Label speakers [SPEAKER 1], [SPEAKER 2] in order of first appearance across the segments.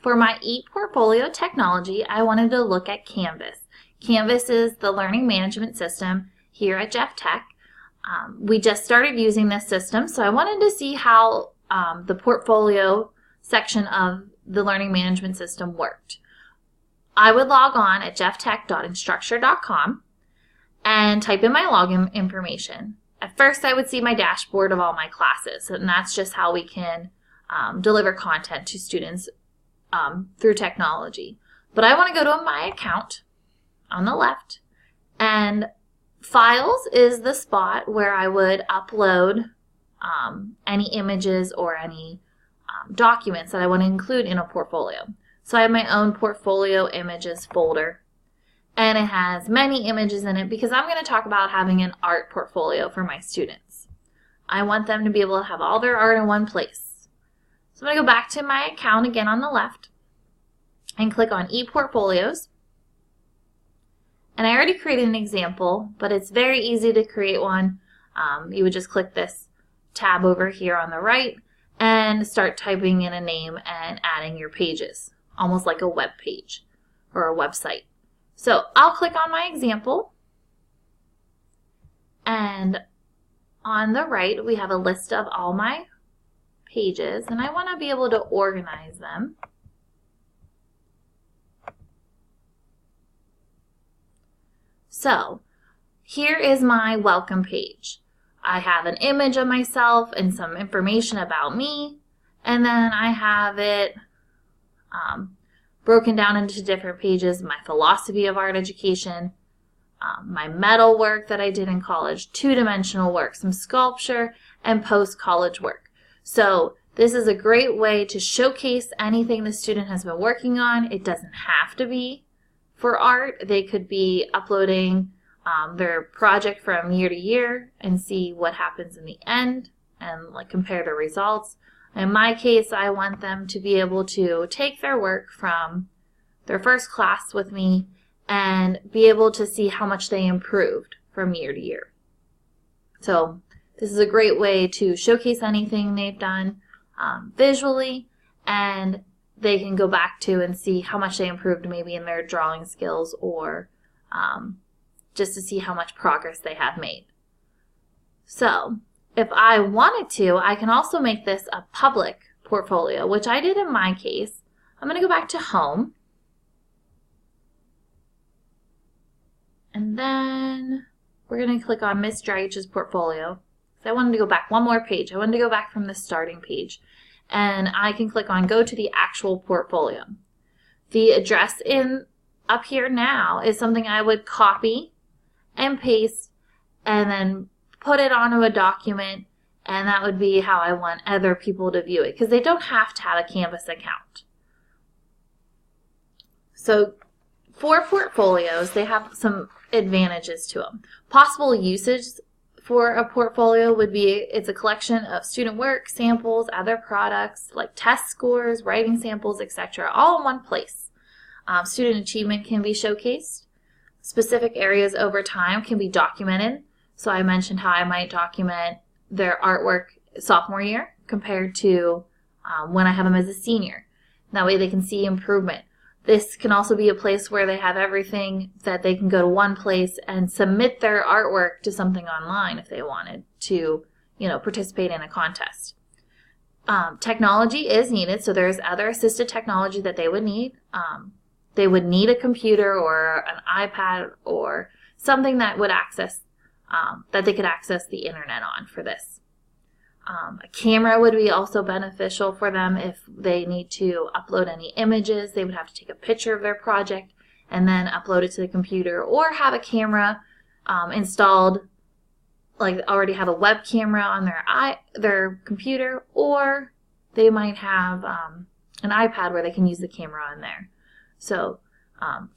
[SPEAKER 1] For my ePortfolio technology, I wanted to look at Canvas. Canvas is the learning management system here at Jeff Tech. We just started using this system, so I wanted to see how the portfolio section of the learning management system worked. I would log on at jefftech.instructure.com and type in my login information. At first, I would see my dashboard of all my classes, and that's just how we can deliver content to students through technology. But I want to go to my account on the left, and Files is the spot where I would upload any images or any documents that I want to include in a portfolio. So I have my own portfolio images folder, and it has many images in it because I'm going to talk about having an art portfolio for my students. I want them to be able to have all their art in one place. So I'm going to go back to my account again on the left and click on ePortfolios. And I already created an example, but it's very easy to create one. You would just click this tab over here on the right and start typing in a name and adding your pages, almost like a web page or a website. So I'll click on my example, and on the right we have a list of all my pages, and I want to be able to organize them. So here is my welcome page. I have an image of myself and some information about me, and then I have it broken down into different pages: my philosophy of art education, my metal work that I did in college, two-dimensional work, some sculpture, and post-college work. So this is a great way to showcase anything the student has been working on. It doesn't have to be for art. They could be uploading their project from year to year and see what happens in the end and like compare the results. In my case, I want them to be able to take their work from their first class with me and be able to see how much they improved from year to year. So this is a great way to showcase anything they've done visually, and they can go back to and see how much they improved maybe in their drawing skills, or just to see how much progress they have made. So if I wanted to, I can also make this a public portfolio, which I did in my case. I'm going to go back to Home. And then we're going to click on Ms. Draich's portfolio. So I wanted to go back one more page. I wanted to go back from the starting page. And I can click on Go to the actual portfolio. The address up here now is something I would copy and paste and then put it onto a document, and that would be how I want other people to view it, because they don't have to have a Canvas account. So for portfolios, they have some advantages to them. Possible usage for a portfolio would be it's a collection of student work, samples, other products like test scores, writing samples, etc., all in one place. Student achievement can be showcased. Specific areas over time can be documented. So I mentioned how I might document their artwork sophomore year compared to when I have them as a senior. That way they can see improvement. This can also be a place where they have everything that they can go to one place and submit their artwork to something online if they wanted to, participate in a contest. Technology is needed, so there's other assisted technology that they would need. They would need a computer or an iPad or something that would access, that they could access the internet on for this. A camera would be also beneficial for them if they need to upload any images. They would have to take a picture of their project and then upload it to the computer, or have a camera installed, like already have a web camera on their computer, or they might have an iPad where they can use the camera on there. So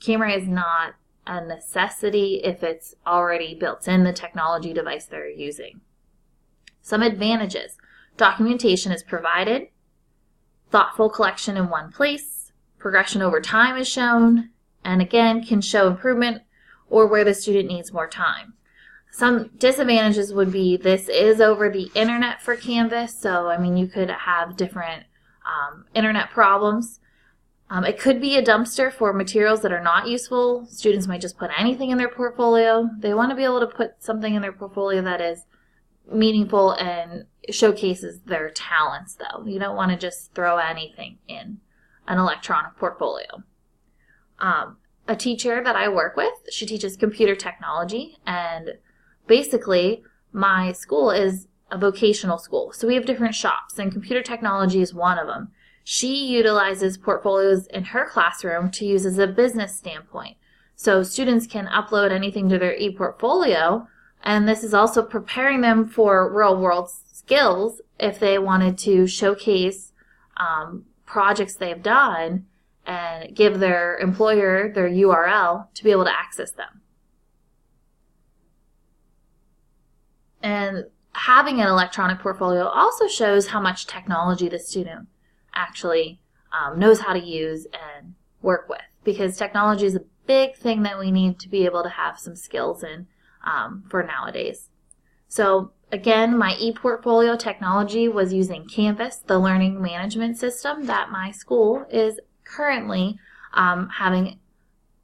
[SPEAKER 1] camera is not a necessity if it's already built in the technology device they're using. Some advantages: documentation is provided, thoughtful collection in one place, progression over time is shown, and again can show improvement or where the student needs more time. Some disadvantages would be this is over the internet for Canvas, so you could have different internet problems. It could be a dumpster for materials that are not useful. Students might just put anything in their portfolio. They want to be able to put something in their portfolio that is meaningful and showcases their talents, though. You don't want to just throw anything in an electronic portfolio. A teacher that I work with, she teaches computer technology, and basically my school is a vocational school. So we have different shops, and computer technology is one of them. She utilizes portfolios in her classroom to use as a business standpoint. So students can upload anything to their ePortfolio, and this is also preparing them for real-world skills if they wanted to showcase projects they've done and give their employer their URL to be able to access them. And having an electronic portfolio also shows how much technology the student actually knows how to use and work with, because technology is a big thing that we need to be able to have some skills in for nowadays. So again, my ePortfolio technology was using Canvas, the learning management system that my school is currently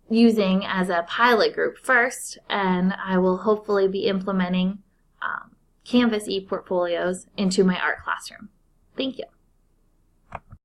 [SPEAKER 1] using as a pilot group first, and I will hopefully be implementing Canvas ePortfolios into my art classroom. Thank you.